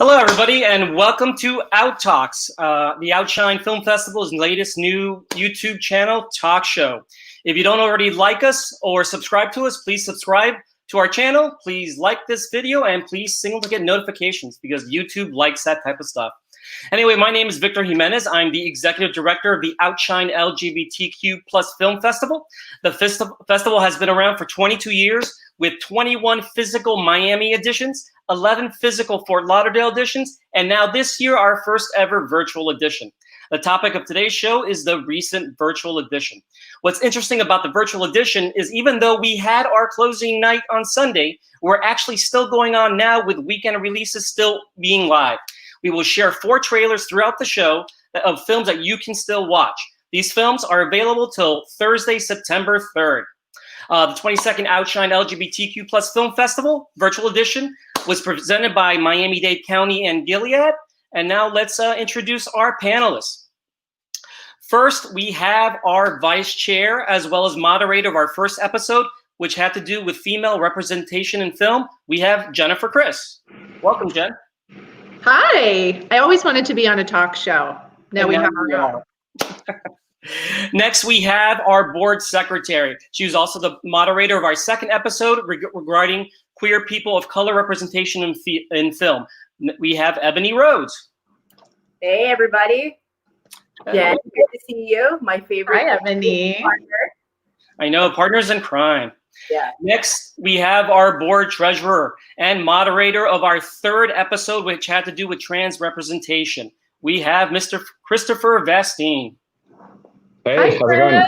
Hello, everybody, and welcome to OUTtalks, the OUTshine Film Festival's latest new YouTube channel talk show. If you don't already like us or subscribe to us, please subscribe to our channel. Please like this video, and please signal to get notifications because YouTube likes that type of stuff. Anyway, my name is Victor Gimenez. I'm the executive director of the OUTshine LGBTQ Film Festival. The festival has been around for 22 years with 21 physical Miami editions, 11 physical Fort Lauderdale editions, and now this year, our first ever virtual edition. The topic of today's show is the recent virtual edition. What's interesting about the virtual edition is even though we had our closing night on Sunday, we're actually still going on now with weekend releases still being live. We will share 4 trailers throughout the show of films that you can still watch. These films are available till Thursday, September 3rd. The 22nd OUTshine LGBTQ Film Festival virtual edition was presented by Miami-Dade County and Gilead. And now let's introduce our panelists. First, we have our vice chair as well as moderator of our first episode, which had to do with female representation in film. We have Jennifer Chris. Welcome, Jen. Hi. I always wanted to be on a talk show. Now we have our own. Next, we have our board secretary. She was also the moderator of our second episode regarding queer people of color representation in film. We have Ebony Rhodes. Hey, everybody. Yeah, good to see you. My favorite. Hi, Ebony. Partner. I know, partners in crime. Yeah. Next, we have our board treasurer and moderator of our third episode, which had to do with trans representation. We have Mr. Christopher Vastine. Hey, Hi, how's it going?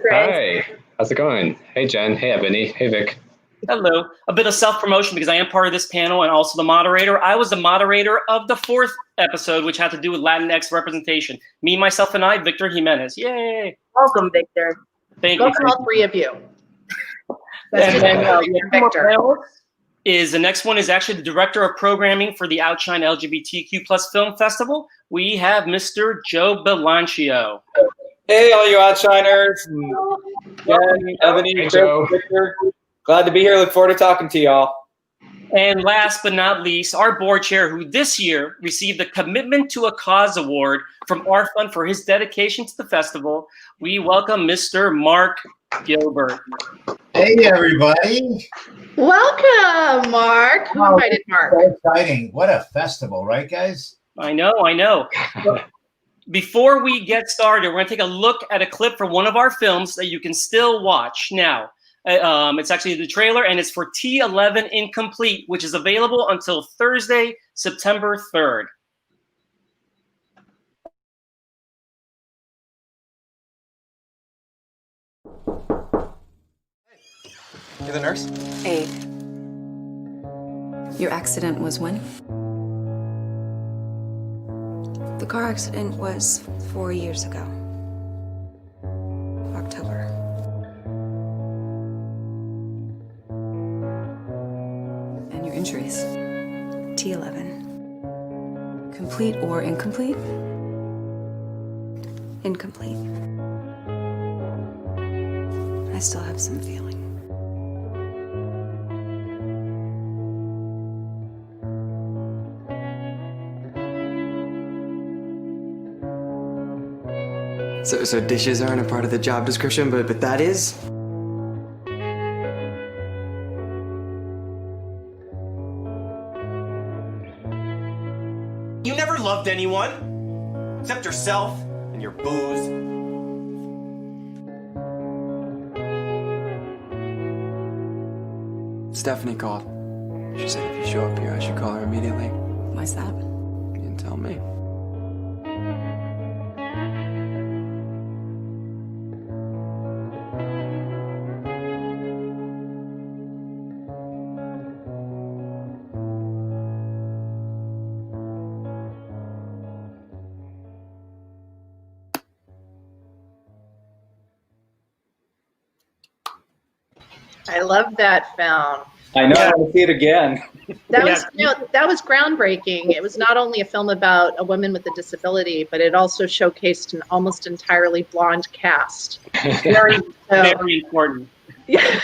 Chris. Hi, how's it going? Hey, Jen. Hey, Ebony. Hey, Vic. Hello. A bit of self-promotion because I am part of this panel and also the moderator. I was the moderator of the fourth episode, which had to do with Latinx representation. Me, myself, and I, Victor Gimenez. Yay. Welcome, Victor. Thank you. Welcome all 3 of you. And then Victor. the next one is actually the director of programming for the OUTshine LGBTQ Film Festival. We have Mr. Joe Bilancio. Hey, all you Outshiners. Jen, Ebony, Hey, Chris, Joe. Victor. Glad to be here. Look forward to talking to y'all. And last but not least, our board chair, who this year received the Commitment to a Cause Award from our fund for his dedication to the festival. We welcome Mr. Mark Gilbert. Hey, everybody. Welcome, Mark. Who invited Mark? So exciting. What a festival, right, guys? I know. But before we get started, we're going to take a look at a clip from one of our films that you can still watch now. It's actually the trailer, and it's for T11 Incomplete, which is available until Thursday, September 3rd. You the nurse? Abe, your accident was when? The car accident was 4 years ago. October. And your injuries? T11. Complete or incomplete? Incomplete. I still have some feeling. So dishes aren't a part of the job description, but that is? You never loved anyone, except yourself and your booze. Stephanie called. She said if you show up here, I should call her immediately. Why's that? You didn't tell me. I love that film. I know. I want to see it again. That was groundbreaking. It was not only a film about a woman with a disability, but it also showcased an almost entirely blonde cast. Very important. Yeah.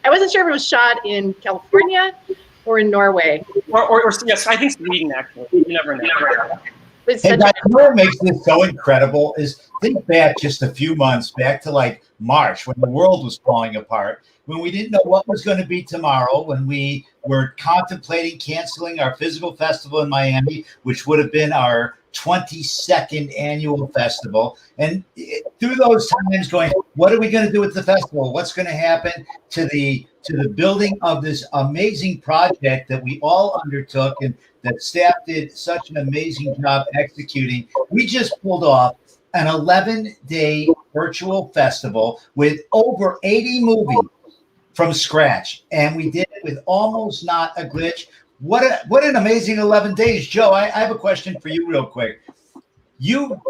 I wasn't sure if it was shot in California Or in Norway. Or yes, I think Sweden, actually. You never know. It's Hey, such guys, you know what makes this so incredible is think back just a few months back to like March when the world was falling apart, when we didn't know what was going to be tomorrow, when we were contemplating canceling our physical festival in Miami, which would have been our 22nd annual festival. And through those times going, what are we going to do with the festival? What's going to happen to the building of this amazing project that we all undertook and that staff did such an amazing job executing? We just pulled off an 11-day virtual festival with over 80 movies from scratch. And we did it with almost not a glitch. What an amazing 11 days. Joe, I have a question for you real quick. You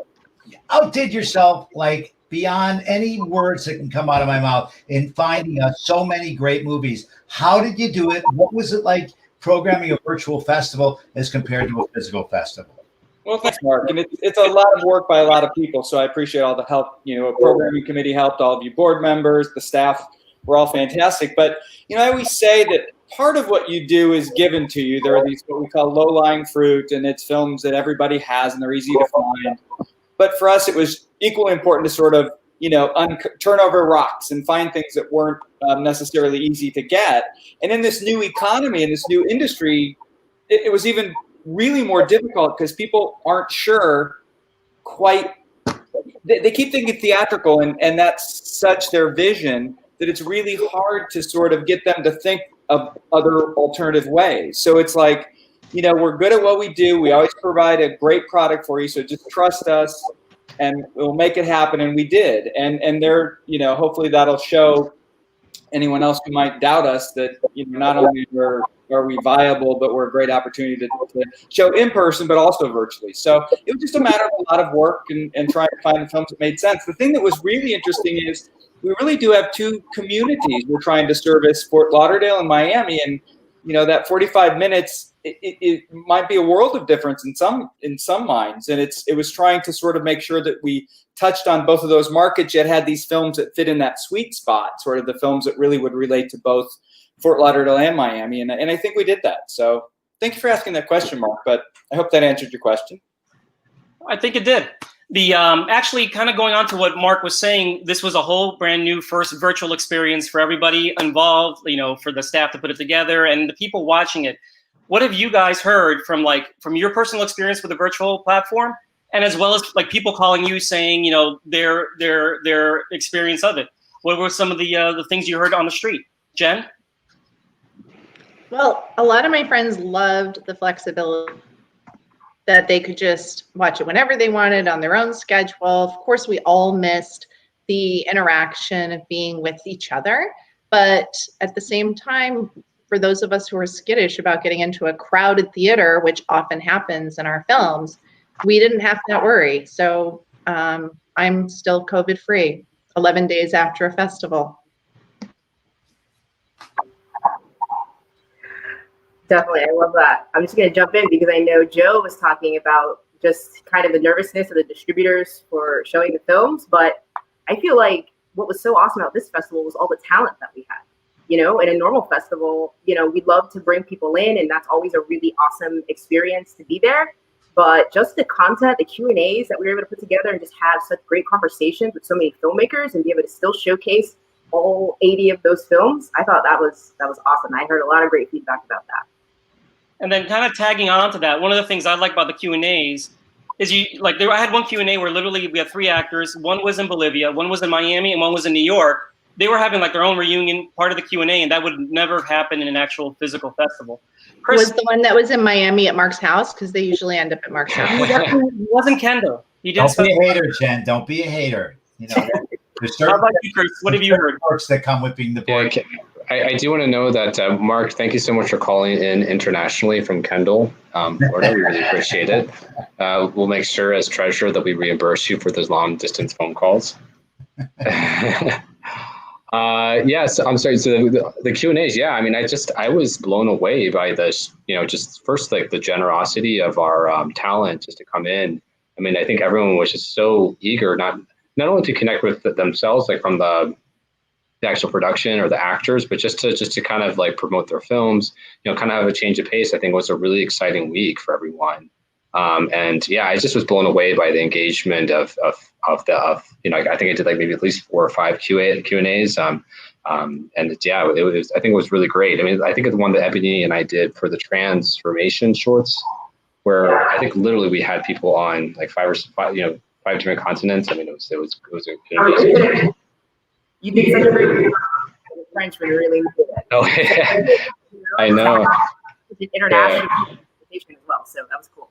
outdid yourself like beyond any words that can come out of my mouth in finding us so many great movies. How did you do it? What was it like programming a virtual festival as compared to a physical festival? Well, thanks, Mark. And it's a lot of work by a lot of people, so I appreciate all the help. You know, a programming committee helped, all of you board members, the staff were all fantastic. But, you know, I always say that part of what you do is given to you. There are these what we call low-lying fruit, and it's films that everybody has, and they're easy to find. But for us, it was equally important to sort of, you know, turn over rocks and find things that weren't necessarily easy to get. And in this new economy, in this new industry, it was even really more difficult because people aren't sure quite. They keep thinking theatrical, and that's such their vision that it's really hard to sort of get them to think of other alternative ways. So it's like, you know, we're good at what we do. We always provide a great product for you. So just trust us and we'll make it happen. And we did. And there, you know, hopefully that'll show anyone else who might doubt us that, you know, not only are we viable, but we're a great opportunity to show in person, but also virtually. So it was just a matter of a lot of work and trying to find the films that made sense. The thing that was really interesting is we really do have two communities we're trying to service, Fort Lauderdale and Miami. And, you know, that 45 minutes, it might be a world of difference in some minds. And it was trying to sort of make sure that we touched on both of those markets, yet had these films that fit in that sweet spot, sort of the films that really would relate to both Fort Lauderdale and Miami. And I think we did that. So thank you for asking that question, Mark, but I hope that answered your question. I think it did. The actually kind of going on to what Mark was saying, this was a whole brand new first virtual experience for everybody involved, you know, for the staff to put it together and the people watching it. What have you guys heard from your personal experience with the virtual platform, and as well as like people calling you saying, you know, their experience of it? What were some of the things you heard on the street? Jen? Well, a lot of my friends loved the flexibility that they could just watch it whenever they wanted on their own schedule. Of course, we all missed the interaction of being with each other. But at the same time, for those of us who are skittish about getting into a crowded theater, which often happens in our films, we didn't have that worry. So I'm still COVID-free 11 days after a festival. Definitely, I love that. I'm just going to jump in because I know Joe was talking about just kind of the nervousness of the distributors for showing the films, but I feel like what was so awesome about this festival was all the talent that we had. You know, in a normal festival, you know, we'd love to bring people in, and that's always a really awesome experience to be there. But just the content, the Q&As that we were able to put together and just have such great conversations with so many filmmakers and be able to still showcase all 80 of those films, I thought that was awesome. I heard a lot of great feedback about that. And then kind of tagging on to that, one of the things I like about the Q&As is I had one Q&A where literally we had 3 actors. One was in Bolivia, one was in Miami, and one was in New York. They were having like their own reunion part of the Q&A, and that would never happen in an actual physical festival. Chris, Was the one that was in Miami at Mark's house? Because they usually end up at Mark's house. it wasn't Kendall. He didn't. Don't be a hater, Jen. Don't be a hater. You know, there's certain How about you, Chris? What have you heard? Folks that come whipping the board. Yeah, I do want to know that, Mark, thank you so much for calling in internationally from Kendall, Florida. We really appreciate it. We'll make sure as treasurer that we reimburse you for those long distance phone calls. Yes, I'm sorry. So the Q&As, yeah, I mean, I was blown away by this, you know, just first like the generosity of our talent just to come in. I mean, I think everyone was just so eager, not only to connect with themselves, like from the the actual production or the actors, but just to kind of like promote their films, kind of have a change of pace. I think was a really exciting week for everyone. And yeah, I just was blown away by the engagement of I think I did like maybe at least 4 or 5 Q&As. And yeah, I think it was really great. I mean, I think it's the one that Ebony and I did for the transformation shorts, where I think literally we had people on like 5 different continents. I mean, it was an amazing. You did such a great job. The Frenchman really did it. Oh, I know. International presentation as well, so that was cool.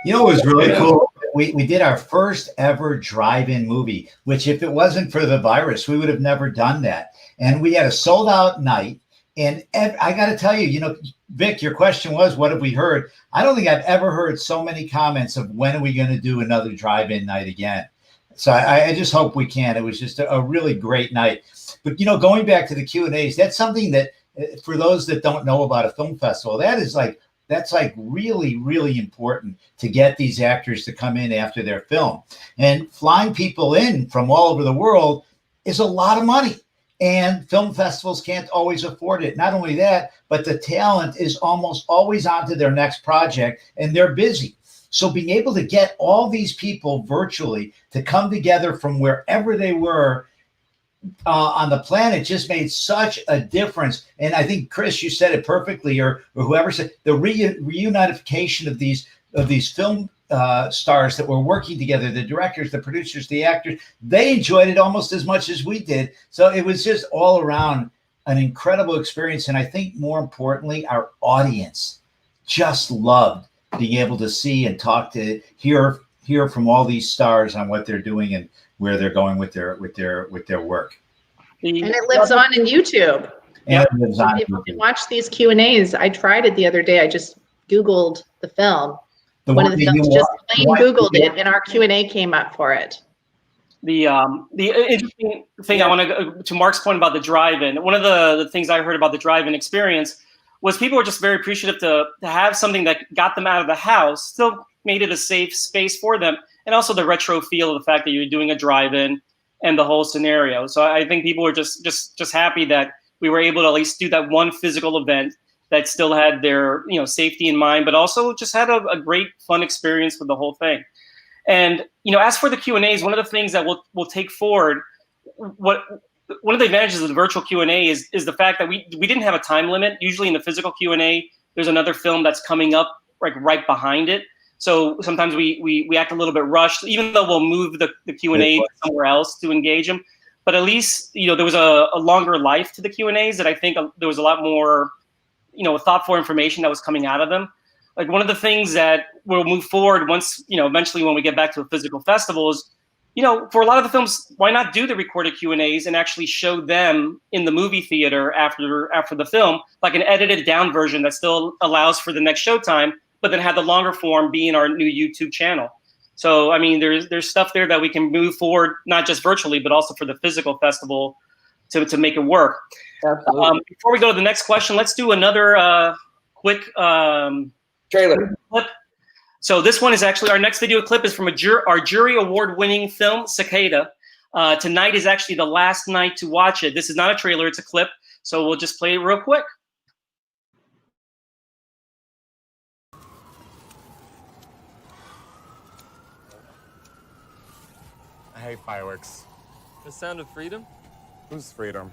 You know, it was really cool. We did our first ever drive-in movie, which if it wasn't for the virus, we would have never done that. And we had a sold-out night. And I got to tell you, Vic, your question was, what have we heard? I don't think I've ever heard so many comments of when are we going to do another drive-in night again. So I just hope we can. It was just a really great night. But, going back to the Q&As, that's something that for those that don't know about a film festival, that's really, really important to get these actors to come in after their film. And flying people in from all over the world is a lot of money. And film festivals can't always afford it. Not only that, but the talent is almost always on to their next project and they're busy. So being able to get all these people virtually to come together from wherever they were on the planet just made such a difference. And I think, Chris, you said it perfectly, or whoever said the reunification of these film stars that were working together, the directors, the producers, the actors, they enjoyed it almost as much as we did. So it was just all around an incredible experience. And I think more importantly, our audience just loved being able to see and talk to hear from all these stars on what they're doing and where they're going with their work. And it lives on in YouTube. And it lives on. People can watch these Q&As. I tried it the other day. I just Googled the film. One of the films, just plain Googled it, and our Q&A came up for it. The interesting thing I want to go to Mark's point about the drive-in. One of the things I heard about the drive-in experience was people were just very appreciative to have something that got them out of the house, still made it a safe space for them, and also the retro feel of the fact that you're doing a drive-in and the whole scenario. So I think people were just happy that we were able to at least do that one physical event that still had their safety in mind, but also just had a great fun experience with the whole thing. And as for the Q&As, one of the things that we'll take forward, one of the advantages of the virtual Q&A is the fact that we didn't have a time limit. Usually in the physical Q&A, there's another film that's coming up right behind it. So sometimes we act a little bit rushed, even though we'll move the Q&A somewhere else to engage them. But at least there was a longer life to the Q&As that I think there was a lot more thoughtful information that was coming out of them. Like one of the things that will move forward once, eventually when we get back to a physical festival is, for a lot of the films, why not do the recorded Q&As and actually show them in the movie theater after the film, like an edited down version that still allows for the next showtime, but then have the longer form be in our new YouTube channel. So, I mean, there's stuff there that we can move forward, not just virtually, but also for the physical festival to make it work. Before we go to the next question, let's do another quick trailer clip. So this one is actually, our next video clip is from our jury award-winning film, Cicada. Tonight is actually the last night to watch it. This is not a trailer, it's a clip. So we'll just play it real quick. I hate fireworks. The sound of freedom? Who's freedom?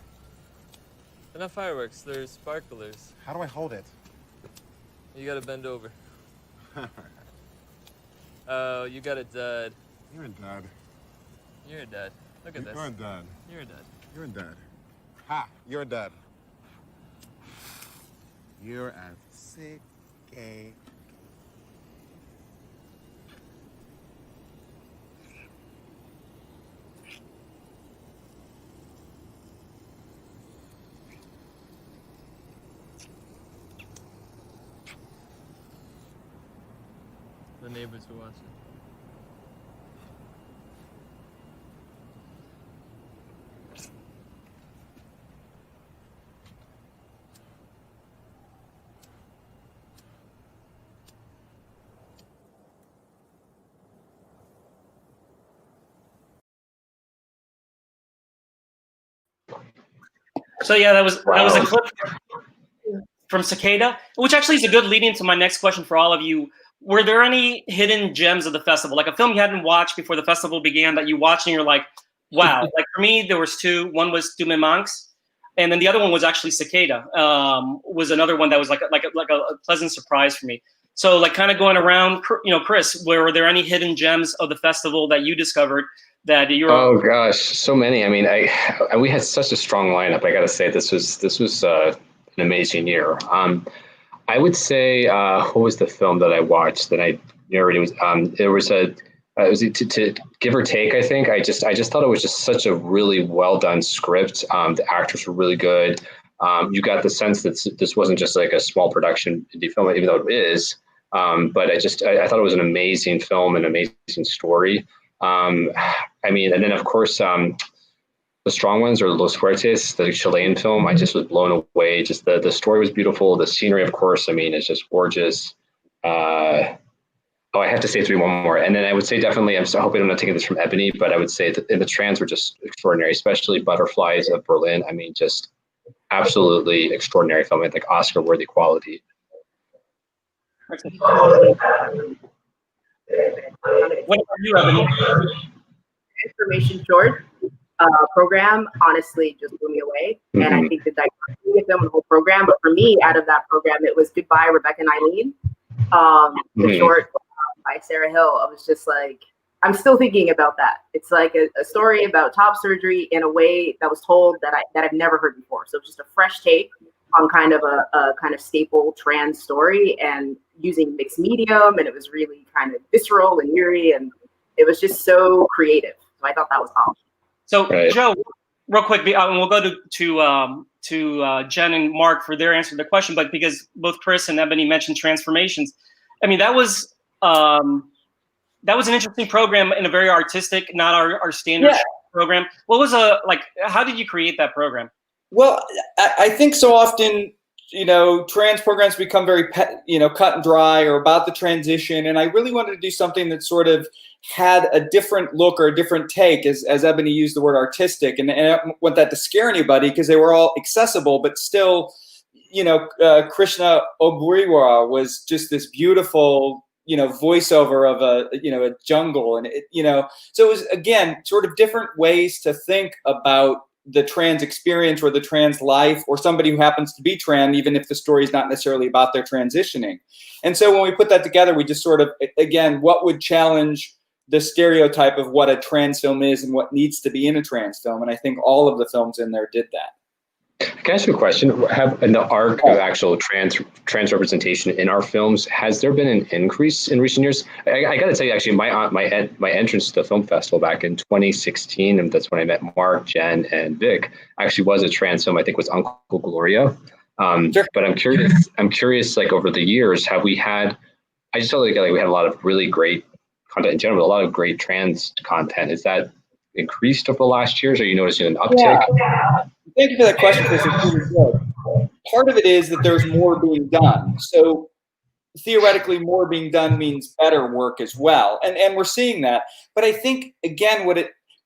They're not fireworks, they're sparklers. How do I hold it? You gotta bend over. Oh, you got a dud. You're a dud. You're a dud. Look at this. You're a dud. You're a dud. You're a dud. Ha! You're a dud. You're a sick gay. The neighbors were watching. So yeah, that was a clip from Cicada, which actually is a good lead into my next question for all of you. Were there any hidden gems of the festival, like a film you hadn't watched before the festival began that you watched and you're like, wow? Like for me, there was two. One was Tu Me Manques, and then the other one was actually Cicada. Was another one that was like a pleasant surprise for me. So like kind of going around, Chris, were there any hidden gems of the festival that you discovered that you're? Oh gosh, so many. I mean, we had such a strong lineup. I got to say, this was an amazing year. I would say, what was the film that I watched that I narrated? It was to give or take. I think I just thought it was just such a really well done script. The actors were really good. You got the sense that this wasn't just like a small production indie film, even though it is. But I thought it was an amazing film, an amazing story. I mean, and then of course, the strong ones are Los Fuertes, the Chilean film. I just was blown away. Just the story was beautiful. The scenery, of course, I mean, it's just gorgeous. I have to say one more. And then I would say definitely, I'm so hoping I'm not taking this from Ebony, but I would say that the trans were just extraordinary, especially Butterflies of Berlin. I mean, just absolutely extraordinary film. I think Oscar-worthy quality. What about you, Ebony? Information short program honestly just blew me away, and I think the diversity of film and the whole program. But for me, out of that program, it was Goodbye, Rebecca and Eileen, the short by Sarah Hill. I was just like, I'm still thinking about that. It's like a story about top surgery in a way that was told that I've never heard before. So just a fresh take on kind of a kind of staple trans story, and using mixed medium, and it was really kind of visceral and eerie, and it was just so creative. So I thought that was awesome. So Joe, real quick, and we'll go to Jen and Mark for their answer to the question, but because both Chris and Ebony mentioned transformations, I mean, that was an interesting program and a very artistic, not our standard program. What was how did you create that program? Well, I think so often, trans programs become very, cut and dry or about the transition. And I really wanted to do something that sort of had a different look or a different take, as Ebony used the word artistic. And I don't want that to scare anybody because they were all accessible, but still, Krishna Obriwa was just this beautiful, voiceover of a jungle. And, so it was, again, sort of different ways to think about the trans experience or the trans life, or somebody who happens to be trans, even if the story is not necessarily about their transitioning. And so when we put that together, we just sort of, again, what would challenge the stereotype of what a trans film is and what needs to be in a trans film. And I think all of the films in there did that. Can I ask you a question? In the arc of actual trans representation in our films, has there been an increase in recent years? I got to tell you, actually, my entrance to the film festival back in 2016, and that's when I met Mark, Jen, and Vic, actually was a trans film. I think it was Uncle Gloria. Sure. But I'm curious, like over the years, have we had? I just felt like we had a lot of really great content in general, a lot of great trans content. Is that increased over the last years? Are you noticing an uptick? Yeah. Thank you for that question, Chris. It's really good. Part of it is that there's more being done. So theoretically, more being done means better work as well. And we're seeing that. But I think, again,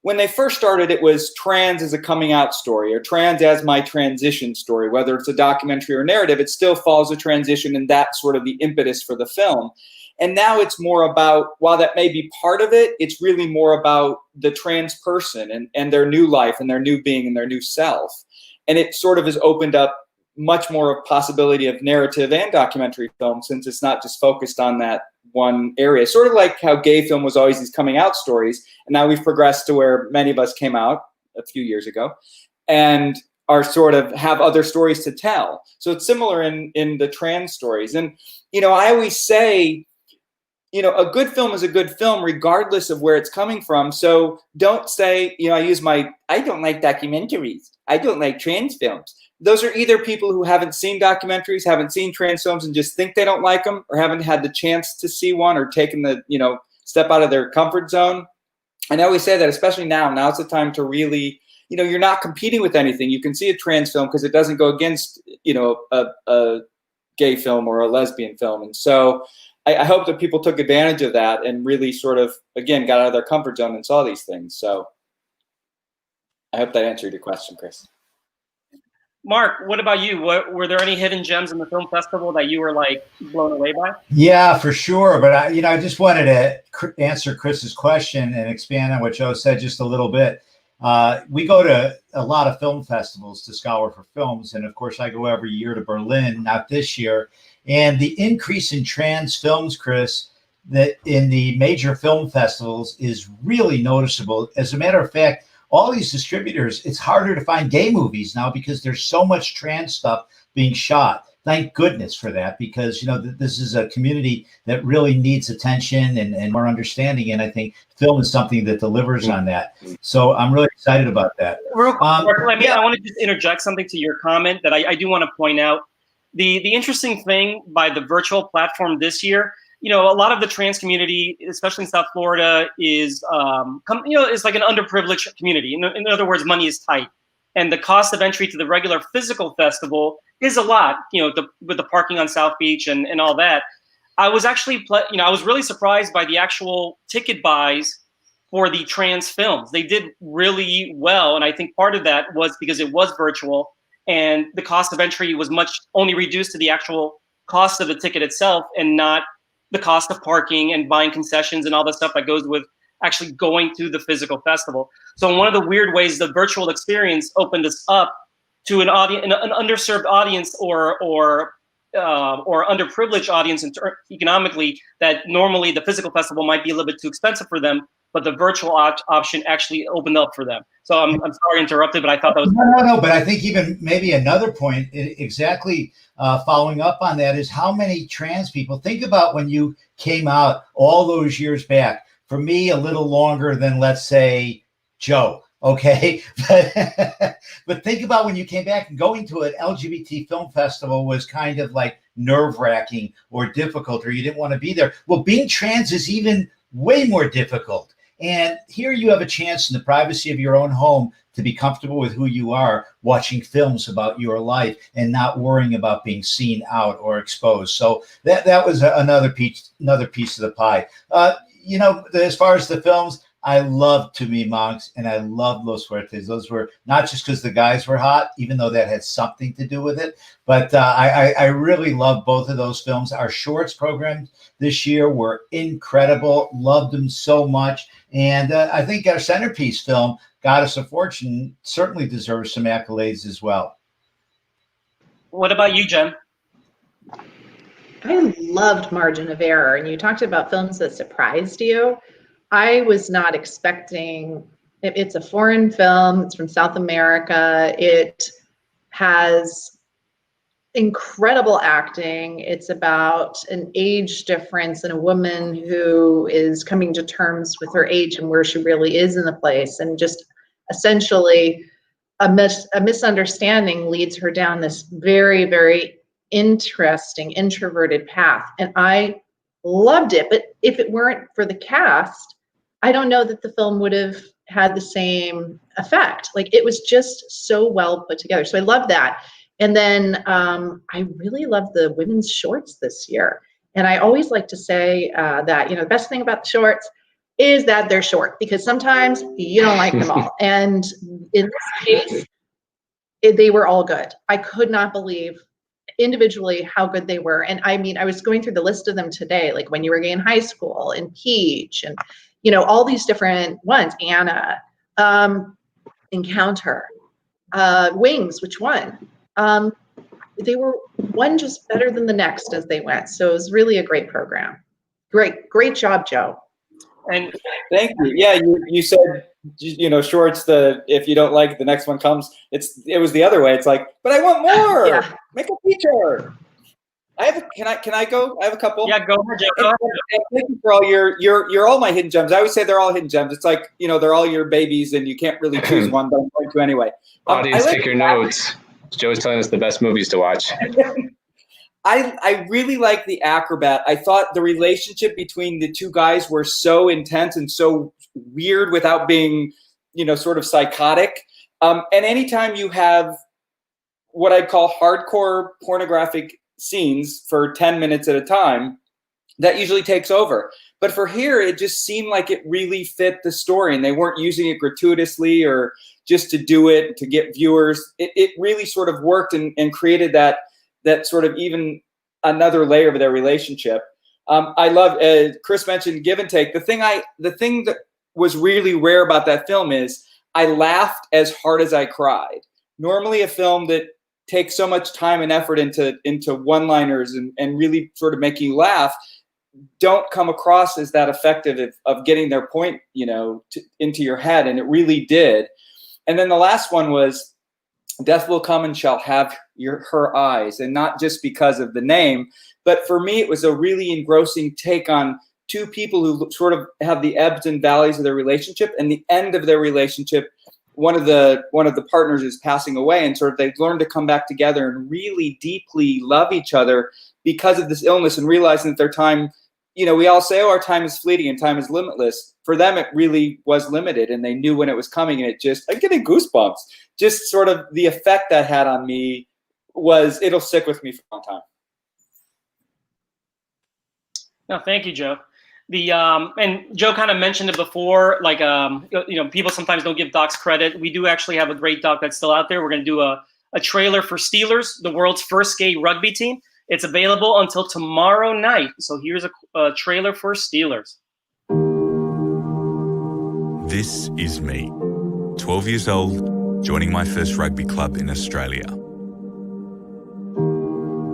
when they first started, it was trans as a coming out story, or trans as my transition story. Whether it's a documentary or narrative, it still follows a transition, and that's sort of the impetus for the film. And now it's more about, while that may be part of it, it's really more about the trans person and their new life and their new being and their new self. And it sort of has opened up much more of possibility of narrative and documentary film, since it's not just focused on that one area. Sort of like how gay film was always these coming out stories. And now we've progressed to where many of us came out a few years ago and are sort of have other stories to tell. So it's similar in the trans stories. And, I always say, a good film is a good film regardless of where it's coming from. So don't say, I don't like documentaries. I don't like trans films. Those are either people who haven't seen documentaries, haven't seen trans films and just think they don't like them, or haven't had the chance to see one or taken the, step out of their comfort zone. And I always say that, especially now's the time to really, you're not competing with anything. You can see a trans film because it doesn't go against, a gay film or a lesbian film. And so I hope that people took advantage of that and really sort of, again, got out of their comfort zone and saw these things. So I hope that answered your question, Chris. Mark, what about you? Were there any hidden gems in the film festival that you were like blown away by? Yeah, for sure. But I just wanted to answer Chris's question and expand on what Joe said just a little bit. We go to a lot of film festivals to scholar for films. And of course, I go every year to Berlin, not this year. And the increase in trans films, Chris, that in the major film festivals is really noticeable. As a matter of fact, all these distributors, it's harder to find gay movies now because there's so much trans stuff being shot. Thank goodness for that, because, you know, this is a community that really needs attention and more understanding. And I think film is something that delivers on that. So I'm really excited about that. Real quick, I want to just interject something to your comment that I do want to point out. The interesting thing by the virtual platform this year, you know, a lot of the trans community, especially in South Florida, is is like an underprivileged community. In other words, money is tight, and the cost of entry to the regular physical festival is a lot. You know, with the parking on South Beach and all that. I was actually, I was really surprised by the actual ticket buys for the trans films. They did really well, and I think part of that was because it was virtual, and the cost of entry was only reduced to the actual cost of the ticket itself, and not the cost of parking and buying concessions and all the stuff that goes with actually going to the physical festival. So in one of the weird ways, the virtual experience opened us up to an underserved audience or underprivileged audience economically, that normally the physical festival might be a little bit too expensive for them, but the virtual option actually opened up for them. So I'm sorry I interrupted, but I thought that was no. But I think even maybe another point, exactly following up on that, is how many trans people, think about when you came out all those years back. For me, a little longer than, let's say, Joe. Okay, but think about when you came back, and going to an LGBT film festival was kind of like nerve-wracking or difficult, or you didn't want to be there. Well, being trans is even way more difficult. And here you have a chance in the privacy of your own home to be comfortable with who you are, watching films about your life and not worrying about being seen out or exposed. So that was another piece of the pie. As far as the films, I love To Me Monks and I love Los Fuertes. Those were not just because the guys were hot, even though that had something to do with it, but I really love both of those films. Our shorts program this year were incredible. Loved them so much. And I think our centerpiece film, Goddess of Fortune, certainly deserves some accolades as well. What about you, Jen? I loved Margin of Error. And you talked about films that surprised you. I was not expecting, it's a foreign film, it's from South America, it has incredible acting, it's about an age difference and a woman who is coming to terms with her age and where she really is in the place, and just essentially a misunderstanding leads her down this very, very interesting, introverted path. And I loved it, but if it weren't for the cast, I don't know that the film would have had the same effect. Like, it was just so well put together. So I love that. And then I really love the women's shorts this year. And I always like to say that, the best thing about the shorts is that they're short, because sometimes you don't like them all. And in this case, they were all good. I could not believe individually how good they were. And I mean, I was going through the list of them today, like When You Were Gay in High School and Peach and, all these different ones, Anna, Encounter, Wings, which one? They were one just better than the next as they went. So it was really a great program. Great job, Joe. And thank you. Yeah, you said, shorts, if you don't like it, the next one comes. It was the other way. It's like, but I want more. Yeah. Make a feature. Can I go? I have a couple. Yeah, go ahead, Joe. And thank you for all you're all my hidden gems. I always say they're all hidden gems. It's like, they're all your babies and you can't really choose one, but I'm going to anyway. Audience, take your notes. Joe's telling us the best movies to watch. I really like The Acrobat. I thought the relationship between the two guys were so intense and so weird without being, sort of psychotic. And anytime you have what I'd call hardcore pornographic scenes for 10 minutes at a time, that usually takes over. But for here, it just seemed like it really fit the story and they weren't using it gratuitously or just to do it, to get viewers. It really sort of worked and created that sort of even another layer of their relationship. I love, Chris mentioned give and take. The thing that was really rare about that film is I laughed as hard as I cried. Normally a film that takes so much time and effort into one-liners and really sort of making you laugh don't come across as that effective of getting their point, into your head. And it really did. And then the last one was Death Will Come and Shall Have Her Eyes. And not just because of the name, but for me, it was a really engrossing take on two people who sort of have the ebbs and valleys of their relationship, and the end of their relationship, one of the partners is passing away, and sort of they've learned to come back together and really deeply love each other because of this illness, and realizing that their time, we all say, oh, our time is fleeting and time is limitless. For them, it really was limited, and they knew when it was coming, and I'm getting goosebumps. Just sort of the effect that had on me it'll stick with me for a long time. No, thank you, Joe. And Joe kind of mentioned it before, like, people sometimes don't give docs credit. We do actually have a great doc that's still out there. We're going to do a trailer for Steelers, the world's first gay rugby team. It's available until tomorrow night. So here's a trailer for Steelers. This is me, 12 years old, joining my first rugby club in Australia.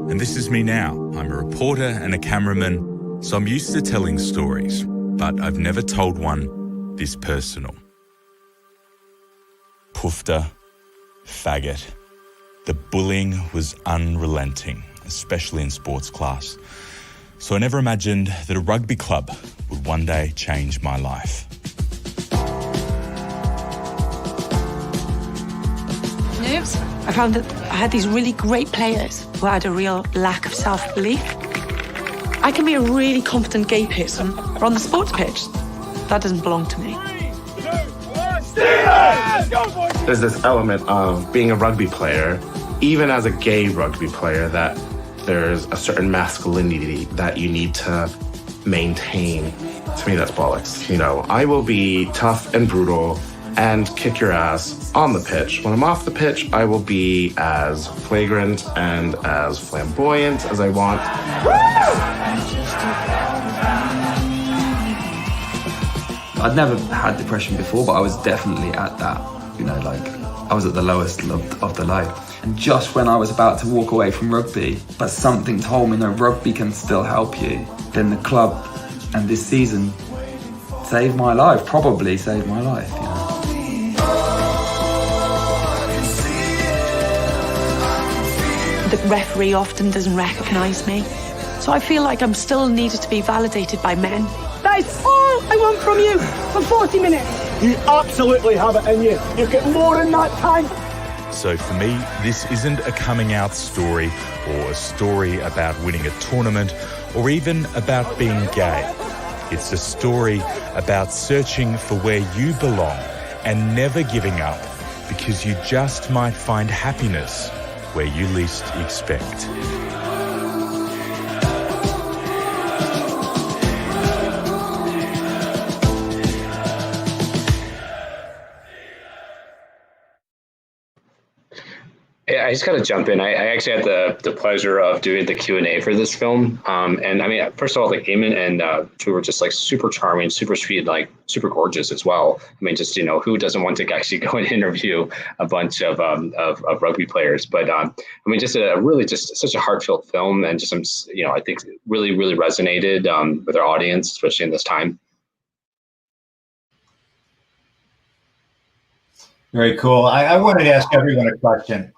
And this is me now. I'm a reporter and a cameraman. So I'm used to telling stories, but I've never told one this personal. Poofter, faggot. The bullying was unrelenting, especially in sports class. So I never imagined that a rugby club would one day change my life. Nerves. I found that I had these really great players who had a real lack of self-belief. I can be a really confident gay person, but on the sports pitch, that doesn't belong to me. There's this element of being a rugby player, even as a gay rugby player, that there's a certain masculinity that you need to maintain. To me, that's bollocks. I will be tough and brutal and kick your ass on the pitch. When I'm off the pitch, I will be as flagrant and as flamboyant as I want. I'd never had depression before, but I was definitely at that, I was at the lowest of the low. And just when I was about to walk away from rugby, but something told me, no, rugby can still help you, then the club and this season saved my life, probably saved my life, The referee often doesn't recognise me, so I feel like I'm still needed to be validated by men. That is all I want from you for 40 minutes. You absolutely have it in you. You've got more in that tank. So for me, this isn't a coming out story or a story about winning a tournament or even about being gay. It's a story about searching for where you belong and never giving up, because you just might find happiness where you least expect. I just got to jump in. I actually had the pleasure of doing the Q&A for this film. And I mean, first of all, like Eamon and Drew were just like super charming, super sweet, like super gorgeous as well. I mean, just, who doesn't want to actually go and interview a bunch of rugby players? But I mean, just just such a heartfelt film, and just, I think really, really resonated with our audience, especially in this time. Very cool. I wanted to ask everyone a question.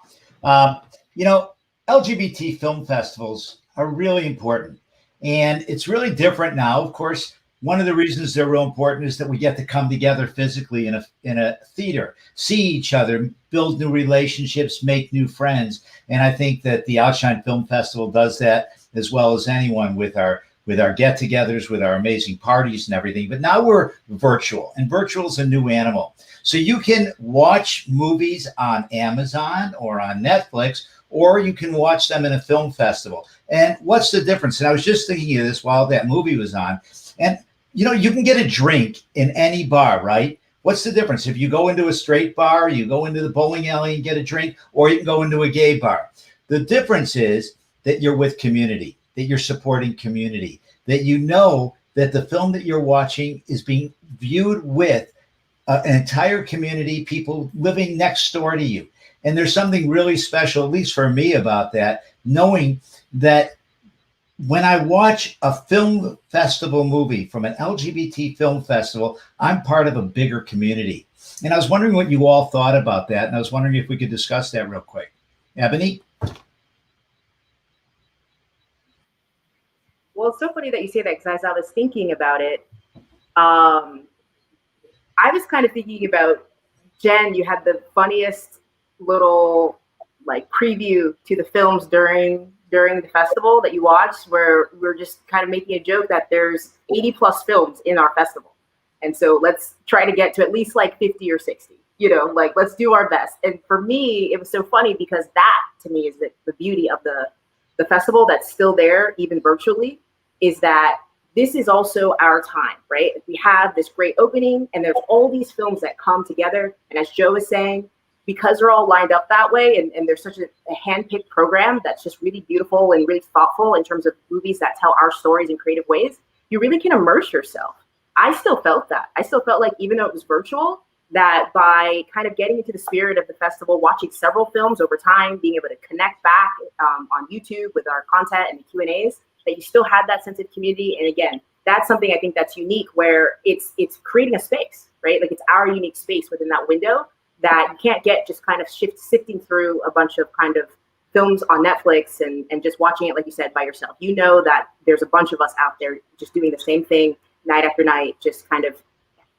LGBT film festivals are really important, and it's really different now. Of course, one of the reasons they're real important is that we get to come together physically in a theater, see each other, build new relationships, make new friends. And I think that the OUTshine Film Festival does that as well as anyone with our get-togethers, with our amazing parties and everything. But now we're virtual, and virtual is a new animal. So you can watch movies on Amazon or on Netflix, or you can watch them in a film festival. And what's the difference? And I was just thinking of this while that movie was on. And, you can get a drink in any bar, right? What's the difference? If you go into a straight bar, you go into the bowling alley and get a drink, or you can go into a gay bar. The difference is that you're with community, that you're supporting community, that you know that the film that you're watching is being viewed with an entire community, people living next door to you. And there's something really special, at least for me, about that, knowing that when I watch a film festival movie from an LGBT film festival, I'm part of a bigger community. And I was wondering what you all thought about that. And I was wondering if we could discuss that real quick. Ebony? Well, it's so funny that you say that, because as I was thinking about it, I was kind of thinking about, Jen, you had the funniest little like preview to the films during the festival that you watched, where we're just kind of making a joke that there's 80 plus films in our festival. And so let's try to get to at least like 50 or 60, you know, like let's do our best. And for me, it was so funny because that to me is the beauty of the festival that's still there, even virtually, is that this is also our time, right? We have this great opening and there's all these films that come together. And as Joe was saying, because they're all lined up that way and there's such a hand-picked program that's just really beautiful and really thoughtful in terms of movies that tell our stories in creative ways, you really can immerse yourself. I still felt that. I still felt like, even though it was virtual, that by kind of getting into the spirit of the festival, watching several films over time, being able to connect back on YouTube with our content and the Q&As, that you still had that sense of community. And again, that's something I think that's unique, where it's creating a space, right? Like it's our unique space within that window that you can't get just kind of sifting through a bunch of kind of films on Netflix and just watching it, like you said, by yourself. You know that there's a bunch of us out there just doing the same thing night after night, just kind of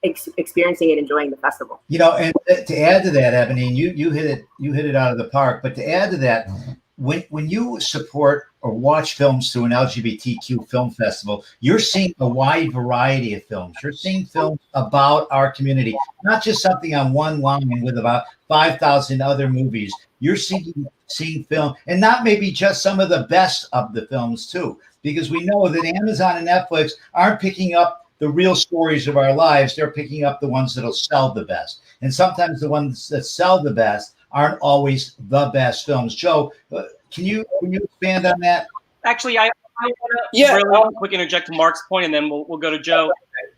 experiencing and enjoying the festival. You know, and to add to that, Ebony, and you hit it out of the park, but to add to that, when you support or watch films through an LGBTQ film festival, you're seeing a wide variety of films. You're seeing films about our community, not just something on one line with about 5,000 other movies. You're seeing film, and not maybe just some of the best of the films too, because we know that Amazon and Netflix aren't picking up the real stories of our lives. They're picking up the ones that'll sell the best. And sometimes the ones that sell the best aren't always the best films. Joe, can you expand on that? Actually, I want to really quick interject to Mark's point, and then we'll go to Joe.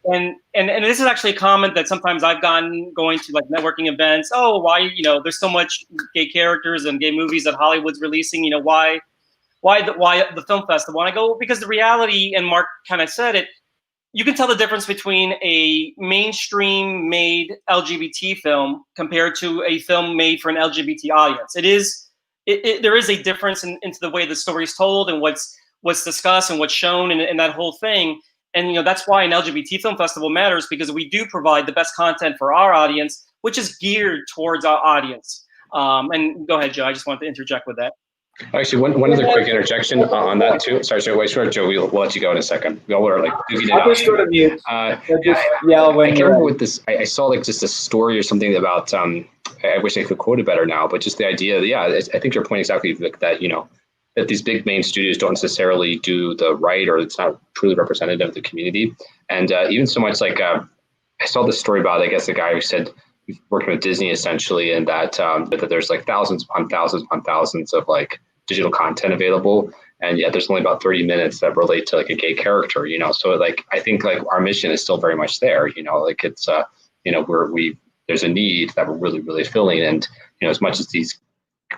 And this is actually a comment that sometimes I've gotten going to like networking events. Oh, why, there's so much gay characters and gay movies that Hollywood's releasing. Why the film festival? And I go, because the reality, and Mark kind of said it, you can tell the difference between a mainstream made LGBT film compared to a film made for an LGBT audience. There is a difference into the way the story is told and what's discussed and what's shown and that whole thing. And that's why an LGBT film festival matters, because we do provide the best content for our audience, which is geared towards our audience. And go ahead, Joe. I just wanted to interject with that. Actually, one other quick interjection on that too. Sorry, wait, Joe. We'll let you go in a second. We all are like doing it. I'll just go to mute. Just yell when you're ready. With this, I saw like just a story or something about. I wish I could quote it better now, but just the idea. I think your point exactly like that. That these big main studios don't necessarily do the right, or it's not truly representative of the community. And even so much like I saw this story about, I guess, the guy who said he's working with Disney essentially, and that there's like thousands upon thousands upon thousands of like digital content available, and yet there's only about 30 minutes that relate to like a gay character. So like I think like our mission is still very much there. Like it's there's a need that we're really really filling, and as much as these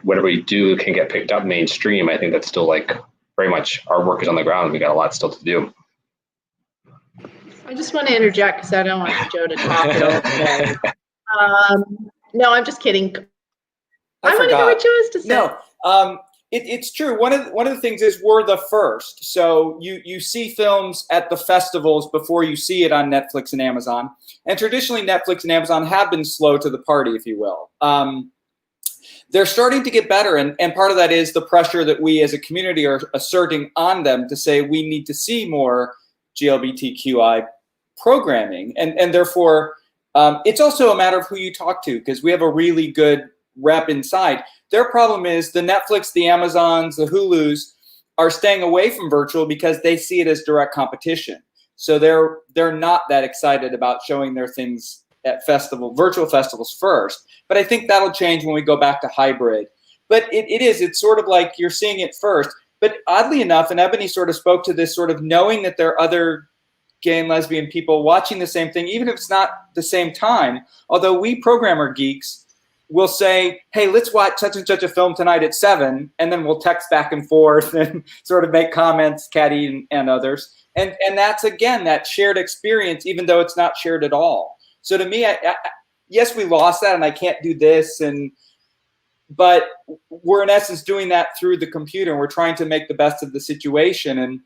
whatever we do can get picked up mainstream, I think that's still like very much our work is on the ground. We got a lot still to do. I just want to interject because I don't want Joe to talk it over today. No, I'm just kidding. I want to hear what Joe has to say. No, it's true. One of the things is we're the first. So you see films at the festivals before you see it on Netflix and Amazon. And traditionally, Netflix and Amazon have been slow to the party, if you will. They're starting to get better, and part of that is the pressure that we as a community are asserting on them to say we need to see more GLBTQI programming, and therefore it's also a matter of who you talk to, because we have a really good rep inside. Their problem is the Netflix, the Amazons, the Hulus are staying away from virtual because they see it as direct competition. So they're not that excited about showing their things at virtual festivals first. But I think that'll change when we go back to hybrid. But it's sort of like you're seeing it first. But oddly enough, and Ebony sort of spoke to this, sort of knowing that there are other gay and lesbian people watching the same thing, even if it's not the same time. Although we programmer geeks will say, hey, let's watch such and such a film tonight at 7, and then we'll text back and forth and sort of make comments, Caddy and others. And that's, again, that shared experience, even though it's not shared at all. So to me, yes, we lost that, and I can't do this, but we're in essence doing that through the computer, and we're trying to make the best of the situation. And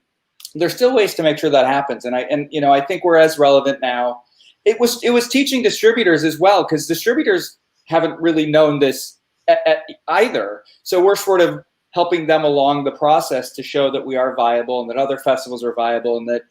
there's still ways to make sure that happens. And I think we're as relevant now. It was teaching distributors as well, because distributors haven't really known this either. So we're sort of helping them along the process to show that we are viable and that other festivals are viable, and that,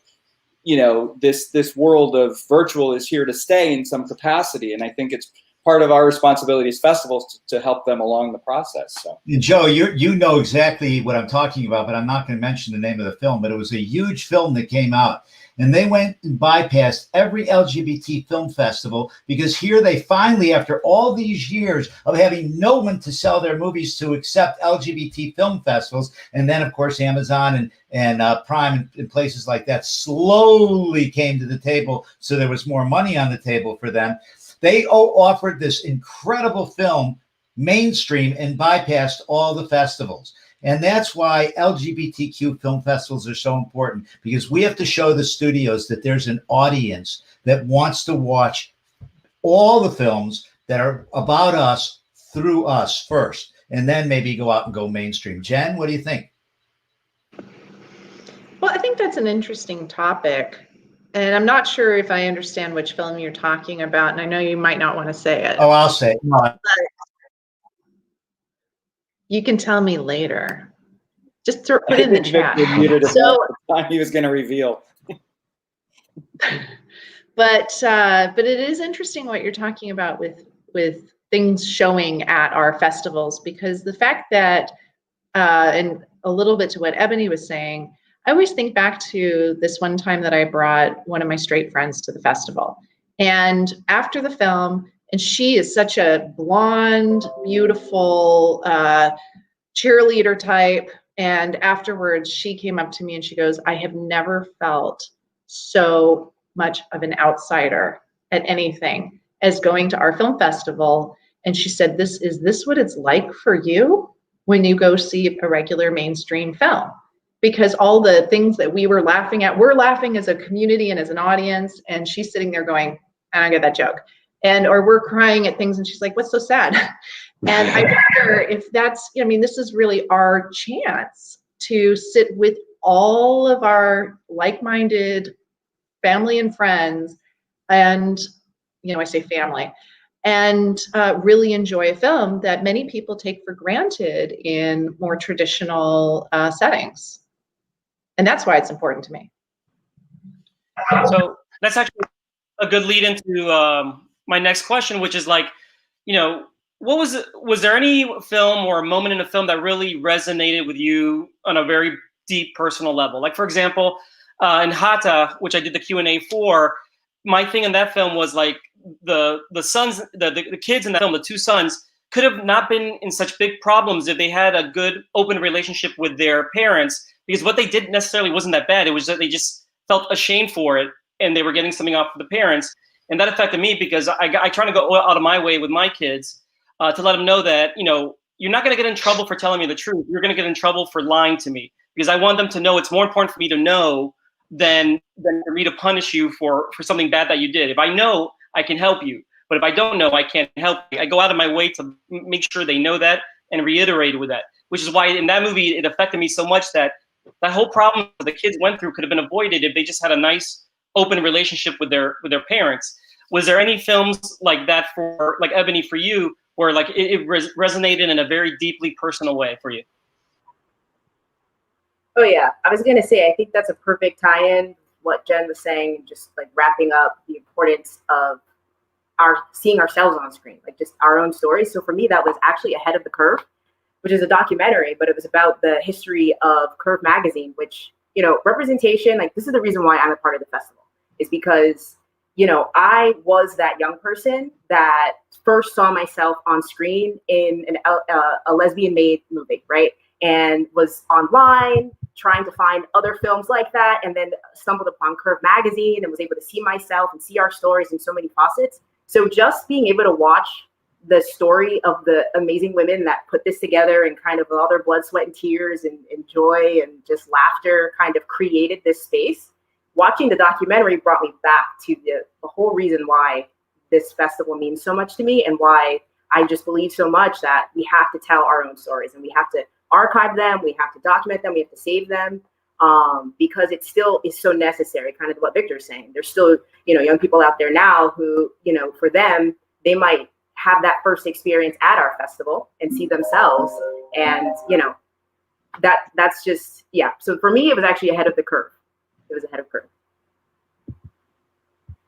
this world of virtual is here to stay in some capacity. And I think it's part of our responsibility as festivals to help them along the process. So, Joe, you know exactly what I'm talking about, but I'm not going to mention the name of the film. But it was a huge film that came out, and they went and bypassed every LGBT film festival, because here they finally, after all these years of having no one to sell their movies to except LGBT film festivals, and then of course Amazon and Prime and places like that slowly came to the table, so there was more money on the table for them. They offered this incredible film mainstream and bypassed all the festivals. And that's why LGBTQ film festivals are so important, because we have to show the studios that there's an audience that wants to watch all the films that are about us through us first, and then maybe go out and go mainstream. Jen, what do you think? Well, I think that's an interesting topic. And I'm not sure if I understand which film you're talking about, and I know you might not want to say it. Oh, I'll say it. No. You can tell me later. Just put it in the chat. So he was going to reveal. But it is interesting what you're talking about with things showing at our festivals, because the fact that and a little bit to what Ebony was saying, I always think back to this one time that I brought one of my straight friends to the festival. And after the film, and she is such a blonde, beautiful cheerleader type. And afterwards, she came up to me and she goes, I have never felt so much of an outsider at anything as going to our film festival. And she said, is this what it's like for you when you go see a regular mainstream film? Because all the things that we were laughing at, we're laughing as a community and as an audience, and she's sitting there going, I don't get that joke. Or we're crying at things and she's like, what's so sad? And I wonder if that's, this is really our chance to sit with all of our like-minded family and friends, and, I say family, and really enjoy a film that many people take for granted in more traditional settings. And that's why it's important to me. So that's actually a good lead into my next question, which is like, was there any film or a moment in a film that really resonated with you on a very deep personal level? Like, for example, in Hata, which I did the Q&A for, my thing in that film was like the sons, the kids in that film, the two sons, could have not been in such big problems if they had a good open relationship with their parents, because what they did necessarily wasn't that bad. It was that they just felt ashamed for it, and they were getting something off of the parents. And that affected me, because I try to go out of my way with my kids to let them know that, you're not going to get in trouble for telling me the truth. You're going to get in trouble for lying to me, because I want them to know it's more important for me to know than for me to punish you for something bad that you did. If I know, I can help you. But if I don't know, I can't help you. I go out of my way to make sure they know that and reiterate with that, which is why in that movie, it affected me so much that that whole problem that the kids went through could have been avoided if they just had a nice open relationship with their parents. Was there any films like that for, like Ebony, for you, where like it resonated in a very deeply personal way for you? Oh yeah, I was gonna say, I think that's a perfect tie-in, what Jen was saying, just like wrapping up the importance of seeing ourselves on screen, like just our own stories. So for me, that was actually Ahead of the Curve, which is a documentary, but it was about the history of Curve magazine, which, representation, like this is the reason why I'm a part of the festival, is because you know, I was that young person that first saw myself on screen in a lesbian made movie, right? And was online trying to find other films like that, and then stumbled upon Curve magazine and was able to see myself and see our stories in so many facets. So just being able to watch the story of the amazing women that put this together and kind of all their blood, sweat, and tears and joy and just laughter kind of created this space. Watching the documentary brought me back to the whole reason why this festival means so much to me, and why I just believe so much that we have to tell our own stories, and we have to archive them, we have to document them, we have to save them, because it still is so necessary, kind of what Victor's saying. There's still, you know, young people out there now who, you know, for them, they might have that first experience at our festival and see themselves, and, you know, that's just, yeah. So for me, it was actually ahead of the curve. It was ahead of curve.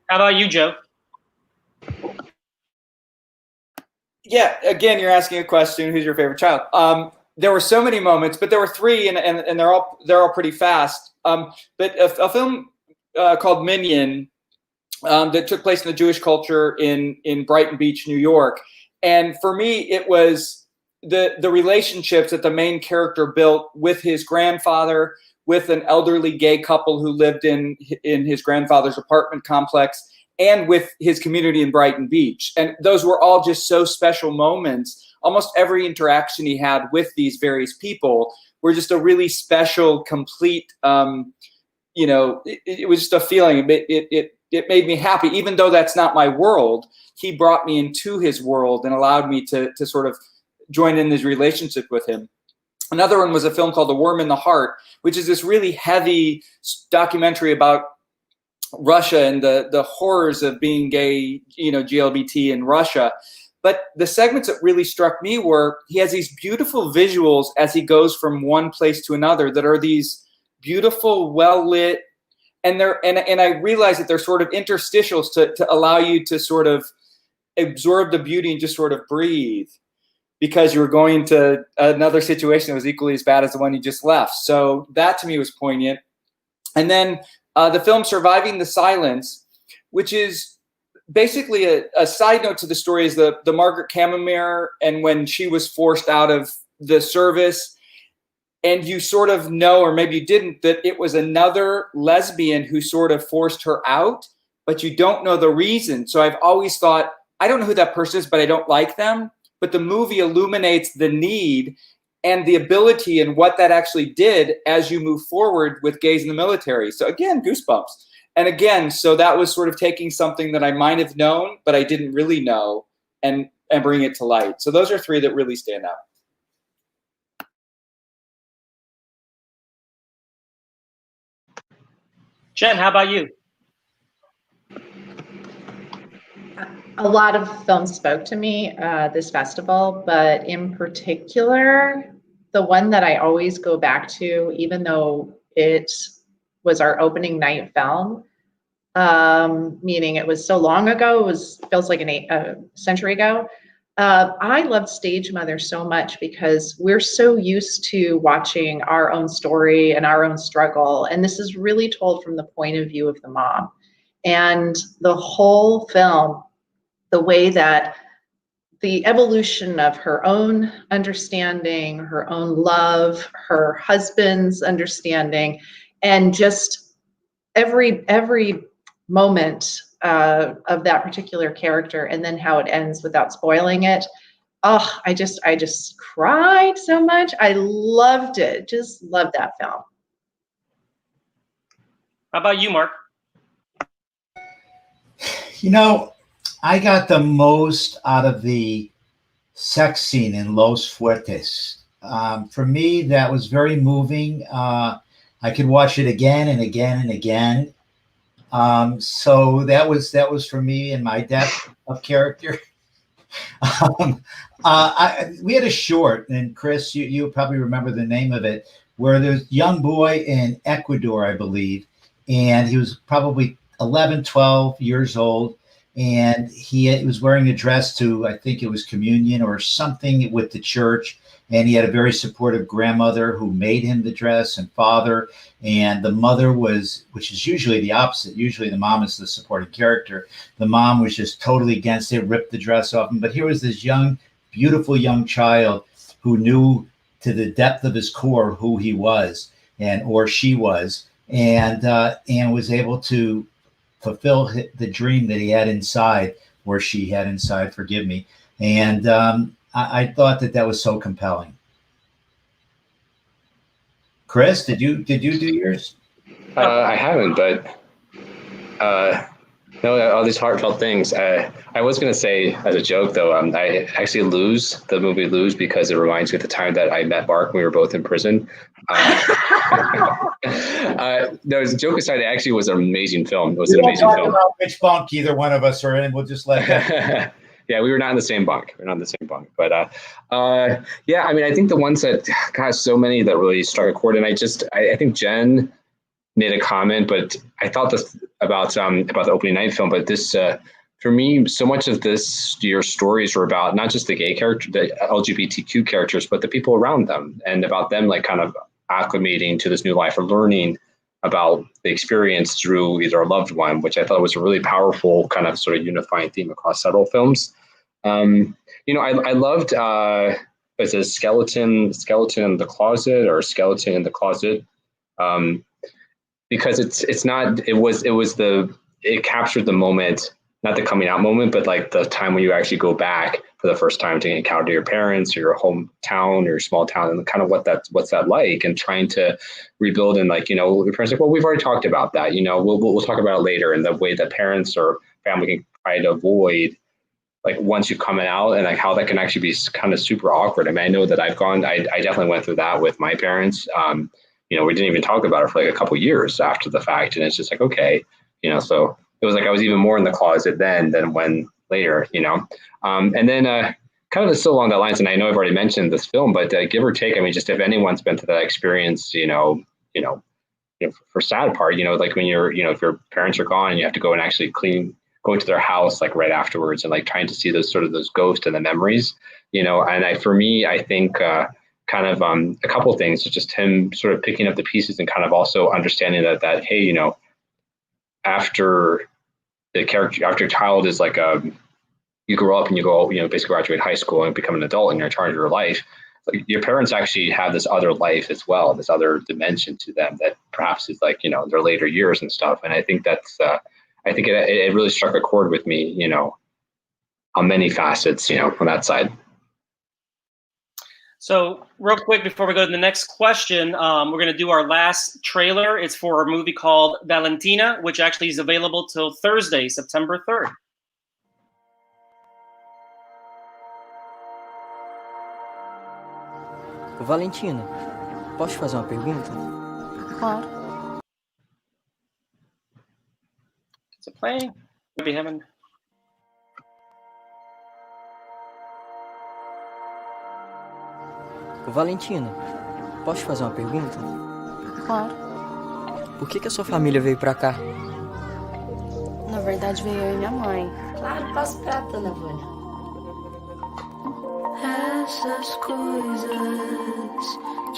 How about you, Joe? Yeah, again, you're asking a question, who's your favorite child? There were so many moments, but there were three, and they're all pretty fast. But a film called Minion that took place in the Jewish culture in Brighton Beach, New York. And for me, it was the relationships that the main character built with his grandfather, with an elderly gay couple who lived in his grandfather's apartment complex, and with his community in Brighton Beach. And those were all just so special moments. Almost every interaction he had with these various people were just a really special, complete, you know, it was just a feeling. It made me happy. Even though that's not my world, he brought me into his world and allowed me to sort of join in this relationship with him. Another one was a film called The Worm in the Heart, which is this really heavy documentary about Russia and the horrors of being gay, you know, GLBT in Russia. But the segments that really struck me were he has these beautiful visuals as he goes from one place to another that are these beautiful, well-lit, and I realized that they're sort of interstitials to allow you to sort of absorb the beauty and just sort of breathe, because you were going to another situation that was equally as bad as the one you just left. So that to me was poignant. And then the film Surviving the Silence, which is basically a side note to the story, is the Margaret Cammermere, and when she was forced out of the service, and you sort of know, or maybe you didn't, that it was another lesbian who sort of forced her out, but you don't know the reason. So I've always thought, I don't know who that person is, but I don't like them. But the movie illuminates the need and the ability and what that actually did as you move forward with gays in the military. So again, goosebumps. And again, so that was sort of taking something that I might have known, but I didn't really know, and bring it to light. So those are three that really stand out. Jen, how about you? A lot of films spoke to me this festival, but in particular, the one that I always go back to, even though it was our opening night film, meaning it was so long ago, feels like a century ago. I loved Stage Mother so much because we're so used to watching our own story and our own struggle, and this is really told from the point of view of the mom. And the whole film, the way that the evolution of her own understanding, her own love, her husband's understanding, and just every moment of that particular character, and then how it ends without spoiling it. Oh, I just cried so much. I loved it. Just loved that film. How about you, Mark? You know, I got the most out of the sex scene in Los Fuertes. For me, that was very moving. I could watch it again and again and again. So that was for me and my depth of character. We had a short, and Chris, you probably remember the name of it, where there's a young boy in Ecuador, I believe, and he was probably 11, 12 years old. And he was wearing a dress to, I think it was communion or something with the church. And he had a very supportive grandmother who made him the dress, and father. And the mother was, which is usually the opposite. Usually the mom is the supporting character. The mom was just totally against it, ripped the dress off him. But here was this young, beautiful young child who knew to the depth of his core who he was or she was, and was able to fulfill the dream that he had inside, or she had inside, forgive me. And I thought that was so compelling. Chris, did you do yours? I haven't, but no, all these heartfelt things. I was going to say as a joke, though, I actually lose the movie Lose because it reminds me of the time that I met Mark when we were both in prison. No, as a joke aside, it actually was an amazing film. It was an amazing film. About which bunk either one of us are in. We'll just let that. Yeah, we were not in the same bunk. But yeah, I mean, I think the ones that, gosh, so many that really struck a chord. And I think Jen made a comment, but I thought this about the opening night film. But this, for me, so much of this year's stories were about not just the gay character, the LGBTQ characters, but the people around them, and about them like kind of acclimating to this new life or learning about the experience through either a loved one, which I thought was a really powerful kind of sort of unifying theme across several films. I loved was it skeleton in the closet or skeleton in the closet, because it captured the moment, not the coming out moment, but like the time when you actually go back for the first time to encounter your parents or your hometown or your small town, and kind of what's that like, and trying to rebuild. And like, your parents like, well, we've already talked about that, we'll talk about it later. And the way that parents or family can try to avoid, like, once you've come out, and like how that can actually be kind of super awkward. I mean, I know that I definitely went through that with my parents. We didn't even talk about it for like a couple of years after the fact. And it's just like, okay, so it was like I was even more in the closet then than when later, and then kind of still along that lines. And I know I've already mentioned this film, but give or take, I mean, just if anyone's been through that experience, for sad part, like when you're, if your parents are gone and you have to go and actually go into their house like right afterwards, and like trying to see those ghosts and the memories, and I think kind of a couple of things, just him sort of picking up the pieces and kind of also understanding that hey, after a child is like you grow up and you go, basically graduate high school and become an adult and you're in charge of your life. Like, your parents actually have this other life as well, this other dimension to them that perhaps is like, their later years and stuff. And I think that's, I think it really struck a chord with me, on many facets, on that side. So real quick, before we go to the next question, we're going to do our last trailer. It's for a movie called Valentina, which actually is available till Thursday, September 3rd. Valentina, posso te fazer uma pergunta? Claro. Is it playing? Maybe having... Valentina, posso te fazer uma pergunta? Claro. Por que a sua família veio pra cá? Na verdade, veio eu e minha mãe. Claro, posso pra dona Vânia. Essas coisas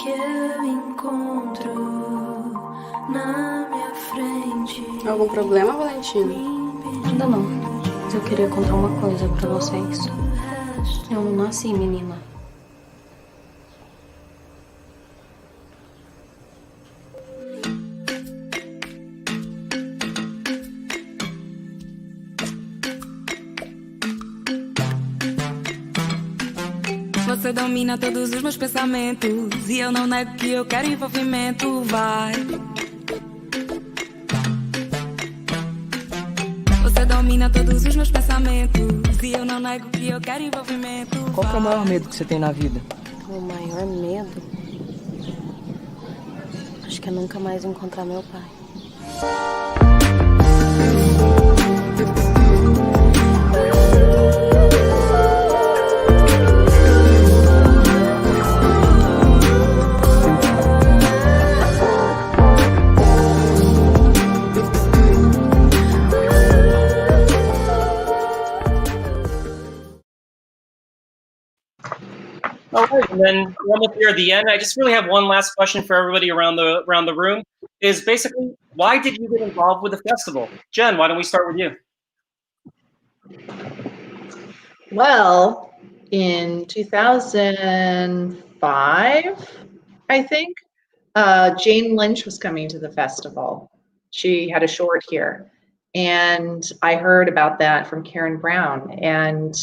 que eu encontro na minha frente. Algum problema, Valentina? Ainda não. Mas eu queria contar uma coisa pra vocês. Eu não nasci menina. Você domina todos os meus pensamentos e eu não nego que eu quero envolvimento, vai. Você domina todos os meus pensamentos e eu não nego que eu quero envolvimento, vai. Qual que é o maior medo que você tem na vida? O maior medo? Acho que é nunca mais encontrar meu pai. All right, and then we're almost here at the end. I just really have one last question for everybody around the room. Is basically, why did you get involved with the festival? Jen, why don't we start with you? Well, in 2005, I think, Jane Lynch was coming to the festival. She had a short here. And I heard about that from Karen Brown. And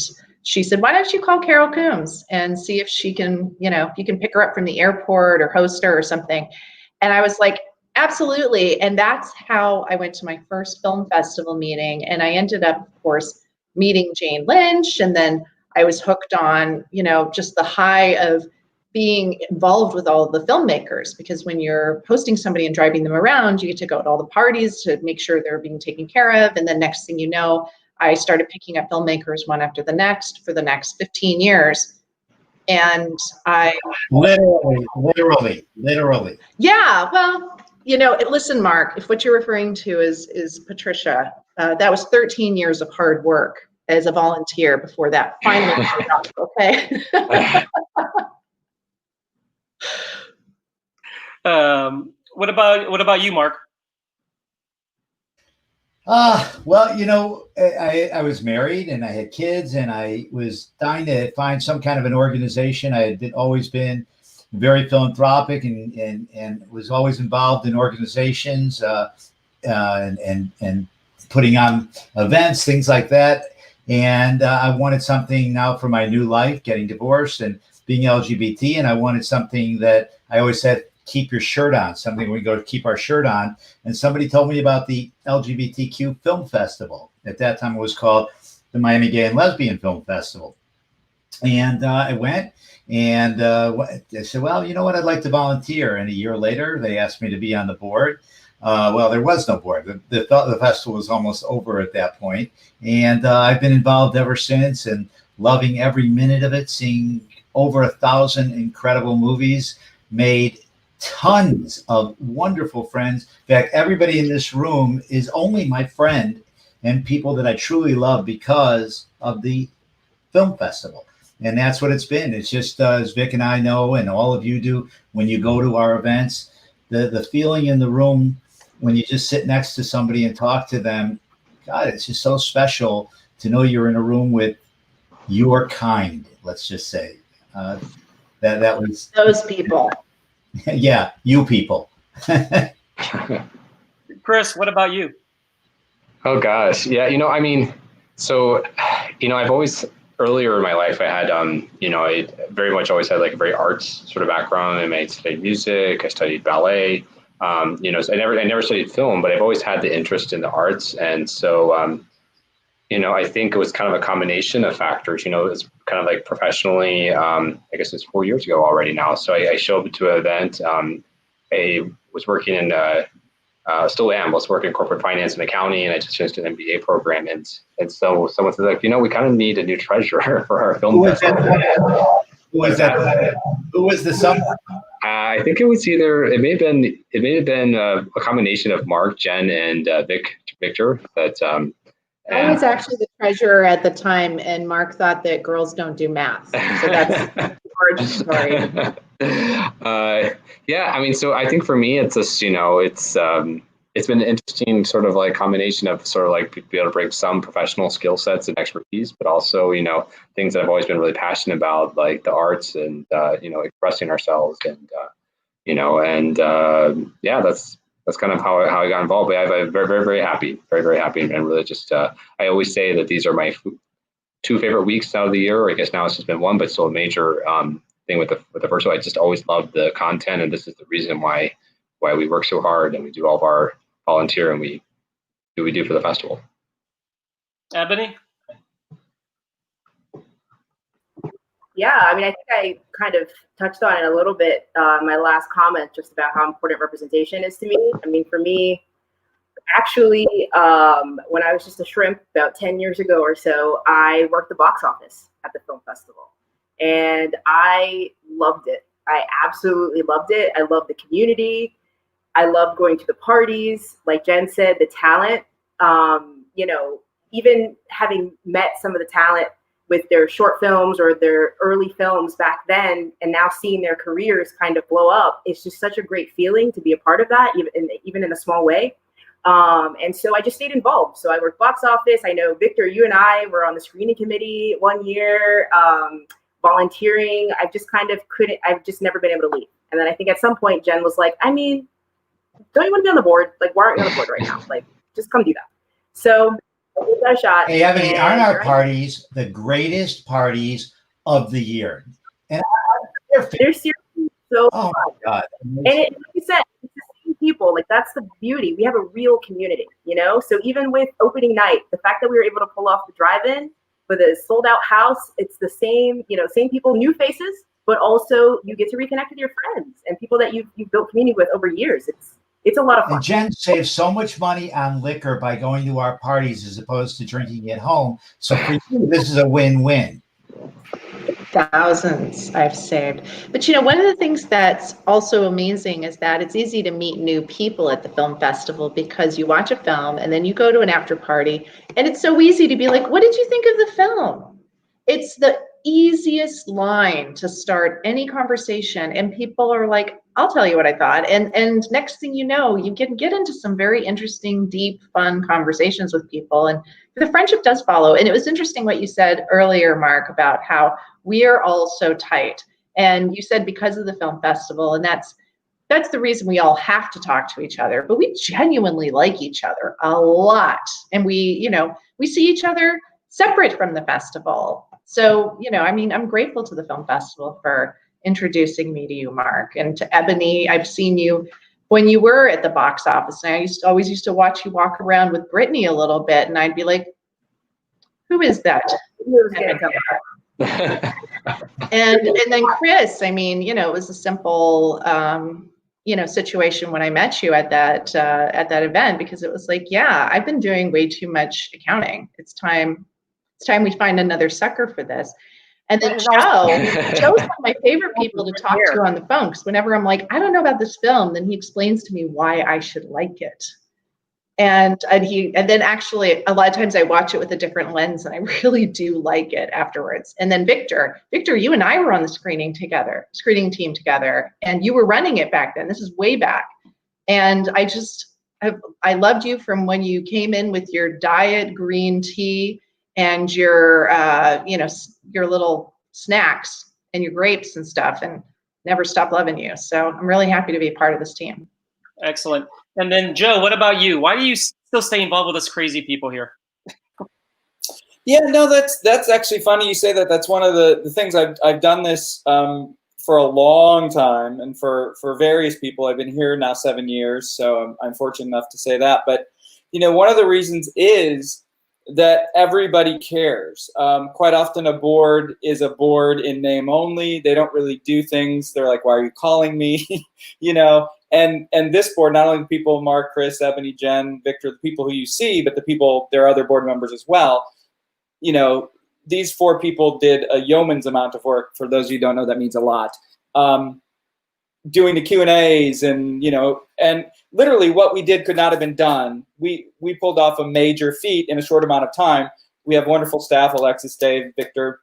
she said, why don't you call Carol Coombs and see if she can, if you can pick her up from the airport or host her or something. And I was like, absolutely. And that's how I went to my first film festival meeting. And I ended up, of course, meeting Jane Lynch. And then I was hooked on, just the high of being involved with all of the filmmakers, because when you're hosting somebody and driving them around, you get to go to all the parties to make sure they're being taken care of. And then next thing you know, I started picking up filmmakers one after the next for the next 15 years. And I literally. Yeah, well, listen, Mark, if what you're referring to is Patricia, that was 13 years of hard work as a volunteer before that finally paid off, okay? What about you, Mark? Well, I was married and I had kids, and I was dying to find some kind of an organization. I had always been very philanthropic and was always involved in organizations and putting on events, things like that. And I wanted something now for my new life, getting divorced and being LGBT. And I wanted something that I always said, keep your shirt on, something we go to keep our shirt on. And somebody told me about the LGBTQ Film Festival. At that time, it was called the Miami Gay and Lesbian Film Festival. And I went and I said, well, you know what, I'd like to volunteer. And a year later, they asked me to be on the board. Well, there was no board. The festival was almost over at that point. And I've been involved ever since and loving every minute of it, seeing over 1,000 incredible movies, made tons of wonderful friends. In fact, everybody in this room is only my friend and people that I truly love because of the film festival. And that's what it's been. It's just as Vic and I know, and all of you do, when you go to our events, the feeling in the room when you just sit next to somebody and talk to them, God, it's just so special to know you're in a room with your kind, let's just say. That was those people. Yeah, you people. Chris, what about you? Oh gosh, yeah. I've always, earlier in my life, I had, I very much always had like a very arts sort of background. I studied music, I studied ballet. I never studied film, but I've always had the interest in the arts, and so, I think it was kind of a combination of factors. It's kind of like professionally. I guess it's 4 years ago already now. So I showed up to an event. I was working in, still am. I was working in corporate finance and accounting, and I just finished an MBA program. And so someone said, like, we kind of need a new treasurer for our film festival. Who was the someone? I think it may have been a combination of Mark, Jen, and Victor. But I was actually the treasurer at the time, and Mark thought that girls don't do math. So that's the origin story. So I think for me, it's just, it's been an interesting sort of like combination of sort of like be able to bring some professional skill sets and expertise, but also, things that I've always been really passionate about, like the arts and, expressing ourselves that's kind of how I got involved. But I'm very, very, very happy, and really just, I always say that these are my two favorite weeks out of the year. I guess now it's just been one, but still a major thing with the first one. I just always loved the content, and this is the reason why we work so hard and we do all of our volunteer and we do for the festival. Ebony? Yeah, I think I kind of touched on it a little bit in my last comment, just about how important representation is to me. For me, actually, when I was just a shrimp about 10 years ago or so, I worked the box office at the film festival, and I loved it. I absolutely loved it. I loved the community. I loved going to the parties. Like Jen said, the talent, even having met some of the talent with their short films or their early films back then, and now seeing their careers kind of blow up, it's just such a great feeling to be a part of that, even in a small way. And so I just stayed involved. So I worked box office. I know, Victor, you and I were on the screening committee one year, volunteering. I've just never been able to leave. And then I think at some point, Jen was like, I mean, don't you want to be on the board? Like, why aren't you on the board right now? Like, just come do that. So I gave that a shot. Hey, Ebony, aren't our parties the greatest parties of the year? And they're seriously so fun. My God. And like you said, it's the same people. Like, that's the beauty. We have a real community, you know? So even with opening night, the fact that we were able to pull off the drive-in with a sold-out house, it's the same, same people, new faces, but also you get to reconnect with your friends and people that you've built community with over years. It's a lot of fun. And Jen saves so much money on liquor by going to our parties as opposed to drinking at home. So for you, this is a win-win. Thousands I've saved. But one of the things that's also amazing is that it's easy to meet new people at the film festival, because you watch a film and then you go to an after party, and it's so easy to be like, what did you think of the film? It's the easiest line to start any conversation, and people are like, I'll tell you what I thought. And next thing you know, you can get into some very interesting, deep, fun conversations with people, and the friendship does follow. And it was interesting what you said earlier, Mark, about how we are all so tight. And you said because of the film festival, and that's the reason we all have to talk to each other, but we genuinely like each other a lot. And we see each other separate from the festival. So, I'm grateful to the film festival for introducing me to you, Mark, and to Ebony. I've seen you when you were at the box office, and I always used to watch you walk around with Brittany a little bit, and I'd be like, who is that? and then Chris, it was a simple, situation when I met you at that event, because it was like, yeah, I've been doing way too much accounting. It's time we find another sucker for this. And then Joe's one of my favorite people to talk to on the phone, because whenever I'm like, I don't know about this film, then he explains to me why I should like it. And then actually a lot of times I watch it with a different lens, and I really do like it afterwards. And then Victor, you and I were on the screening team together, and you were running it back then. This is way back. And I loved you from when you came in with your diet green tea and your little snacks and your grapes and stuff, and never stopped loving you. So I'm really happy to be a part of this team. Excellent. And then Joe, what about you? Why do you still stay involved with us crazy people here? Yeah, no, that's actually funny you say that. That's one of the things I've done this for a long time, and for various people. I've been here now 7 years, so I'm fortunate enough to say that. But one of the reasons is that everybody cares. Quite often a board is a board in name only. They don't really do things. They're like, why are you calling me? And this board, not only the people, Mark, Chris, Ebony, Jen, Victor, the people who you see, but there are other board members as well. These 4 people did a yeoman's amount of work. For those of you who don't know, that means a lot. Doing the Q&As and literally what we did could not have been done. We pulled off a major feat in a short amount of time. We have wonderful staff, Alexis, Dave, Victor,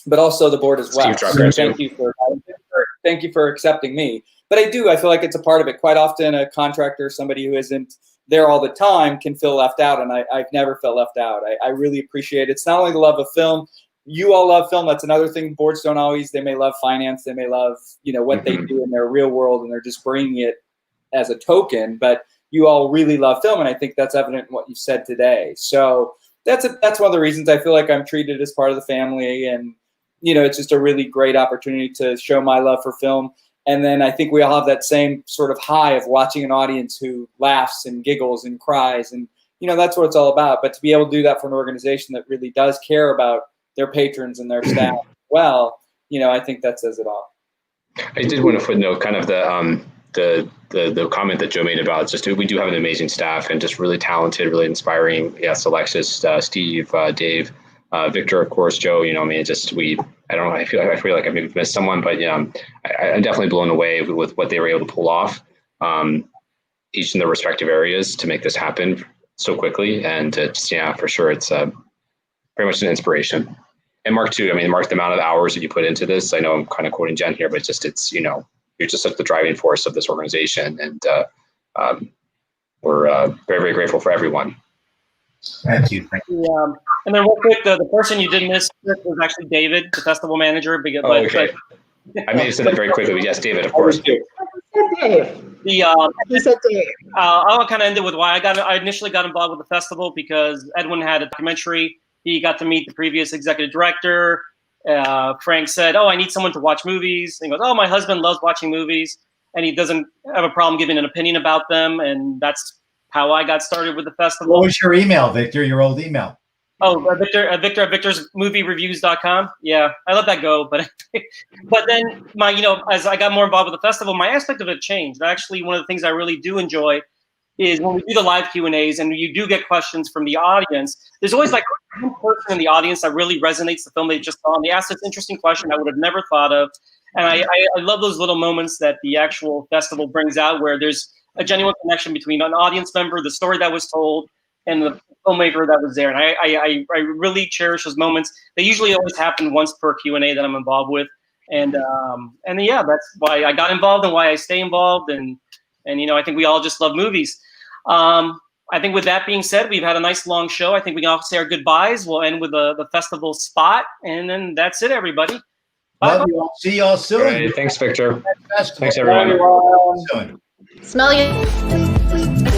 but also the board as well. So thank you for accepting me. But I feel like it's a part of it. Quite often a contractor, somebody who isn't there all the time, can feel left out, and I've never felt left out. I really appreciate it. It's not only the love of film. You all love film. That's another thing. Boards don't always. They may love finance. They may love what they do in their real world, and they're just bringing it as a token. But you all really love film, and I think that's evident in what you said today. So that's one of the reasons I feel like I'm treated as part of the family, and it's just a really great opportunity to show my love for film. And then I think we all have that same sort of high of watching an audience who laughs and giggles and cries, and that's what it's all about. But to be able to do that for an organization that really does care about their patrons and their staff well, I think that says it all. I did want to footnote kind of the comment that Joe made about just we do have an amazing staff and just really talented, really inspiring. Yes, Alexis, Steve, Dave, Victor, of course, Joe. I don't know. I feel like I maybe missed someone, but I'm definitely blown away with what they were able to pull off, each in their respective areas, to make this happen so quickly. And for sure, it's very much an inspiration. And Mark too. I mean, Mark, the amount of hours that you put into this. I know I'm kind of quoting Jen here, but just it's you're just like the driving force of this organization, and we're very, very grateful for everyone. Thank you. And then real quick, the person you did miss was actually David, the festival manager. Okay. I may have said that very quickly, but yes, David, of course. Dave. He said Dave. I'll kind of end it with why I initially got involved with the festival because Edwin had a documentary. He got to meet the previous executive director. Frank said, "Oh, I need someone to watch movies." And he goes, "Oh, my husband loves watching movies, and he doesn't have a problem giving an opinion about them." And that's how I got started with the festival. What was your email, Victor? Your old email? Oh, Victor at victorsmoviereviews.com. Yeah, I let that go, but then as I got more involved with the festival, my aspect of it changed. Actually, one of the things I really do enjoy is when we do the live Q&As and you do get questions from the audience. There's always like one person in the audience that really resonates the film they just saw, and they ask this interesting question I would have never thought of. And I love those little moments that the actual festival brings out, where there's a genuine connection between an audience member, the story that was told, and the filmmaker that was there. And I really cherish those moments. They usually always happen once per Q&A that I'm involved with. And yeah, that's why I got involved and why I stay involved. And I think we all just love movies. I think with that being said, we've had a nice long show. I think we can all say our goodbyes. We'll end with the festival spot. And then that's it, everybody. Love you all. See y'all soon. Right, thanks, Victor. Thanks, everyone. Smell you.